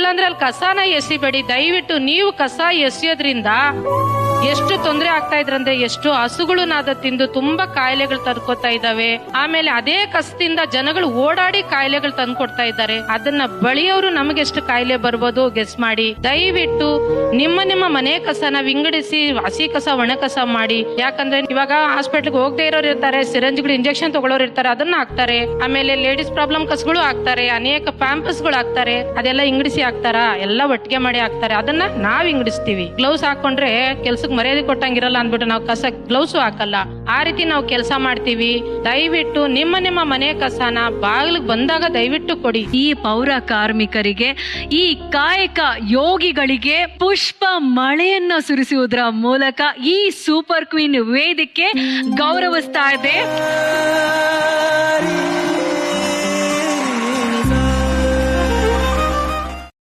ಇಲ್ಲಾಂದ್ರೆ ಅಲ್ಲಿ ಕಸನ ಎಸಿಬೇಡಿ. ದಯವಿಟ್ಟು ನೀವು ಕಸ ಎಸೆಯೋದ್ರಿಂದ ಎಷ್ಟು ತೊಂದರೆ ಆಗ್ತಾ ಇದ್ರಂದ್ರೆ, ಎಷ್ಟು ಹಸುಗಳು ನಾದ ತಿಂದು ತುಂಬಾ ಕಾಯಿಲೆಗಳು ತಂದ್ಕೊತಾ ಇದಾವೆ. ಆಮೇಲೆ ಅದೇ ಕಸದಿಂದ ಜನಗಳು ಓಡಾಡಿ ಕಾಯಿಲೆಗಳು ತಂದ್ಕೊಡ್ತಾ ಇದ್ದಾರೆ. ಅದನ್ನ ಬಳಿಯವರು ನಮ್ಗೆ ಎಷ್ಟು ಕಾಯಿಲೆ ಬರ್ಬೋದು ಗೆಸ್ ಮಾಡಿ. ದಯವಿಟ್ಟು ನಿಮ್ಮ ಮನೆ ಕಸನ ವಿಂಗಡಿಸಿ ಹಸಿ ಕಸ ಒಣ ಕಸ ಮಾಡಿ. ಯಾಕಂದ್ರೆ ಇವಾಗ ಹಾಸ್ಪಿಟ್ಲ್ಗೆ ಹೋಗದೆ ಇರೋರು ಇರ್ತಾರೆ, ಸಿರಂಜ್ಗಳು ಇಂಜೆಕ್ಷನ್ ತಗೊಳ್ಳೋರು ಇರ್ತಾರೆ, ಅದನ್ನ ಹಾಕ್ತಾರೆ. ಆಮೇಲೆ ಲೇಡೀಸ್ ಪ್ರಾಬ್ಲಮ್ ಕಸಗಳು ಹಾಕ್ತಾರೆ, ಅನೇಕ ಪ್ಯಾಂಪರ್ಸ್ ಗಳು ಹಾಕ್ತಾರೆ. ಅದೆಲ್ಲ ಇಂಗಡಿಸಿ ಹಾಕ್ತಾರ, ಎಲ್ಲ ಒಟ್ಟಿಗೆ ಮಾಡಿ ಹಾಕ್ತಾರೆ. ಅದನ್ನ ನಾವ್ ಇಂಗಡಿಸ್ತೀವಿ. ಗ್ಲೌಸ್ ಹಾಕೊಂಡ್ರೆ ಕೆಲ್ಸಕ್ಕೆ ಮರ್ಯಾದೆ ಕೊಟ್ಟಂಗಿರಲ್ಲ ಅಂದ್ಬಿಟ್ಟು ನಾವು ಕಸ ಗ್ಲೌಸ್ ಹಾಕಲ್ಲ. ಆ ರೀತಿ ನಾವು ಕೆಲಸ ಮಾಡ್ತೀವಿ. ದಯವಿಟ್ಟು ನಿಮ್ಮ ಮನೆ ಕಸನ ಬಾಗಿಲಿಗೆ ಬಂದಾಗ ದಯವಿಟ್ಟು ಕೊಡಿ. ಈ ಪೌರ ಕಾರ್ಮಿಕರಿಗೆ, ಈ ಕಾಯಕ ಯೋಗಿಗಳಿಗೆ ಪುಷ್ಪ ಮಳೆಯನ್ನ ಸುರಿಸುವುದರ ಮೂಲಕ ಈ ಸೂಪರ್ ಕ್ವೀನ್ ವೇದಿಕೆ ಗೌರವಿಸ್ತಾ ಇದೆ.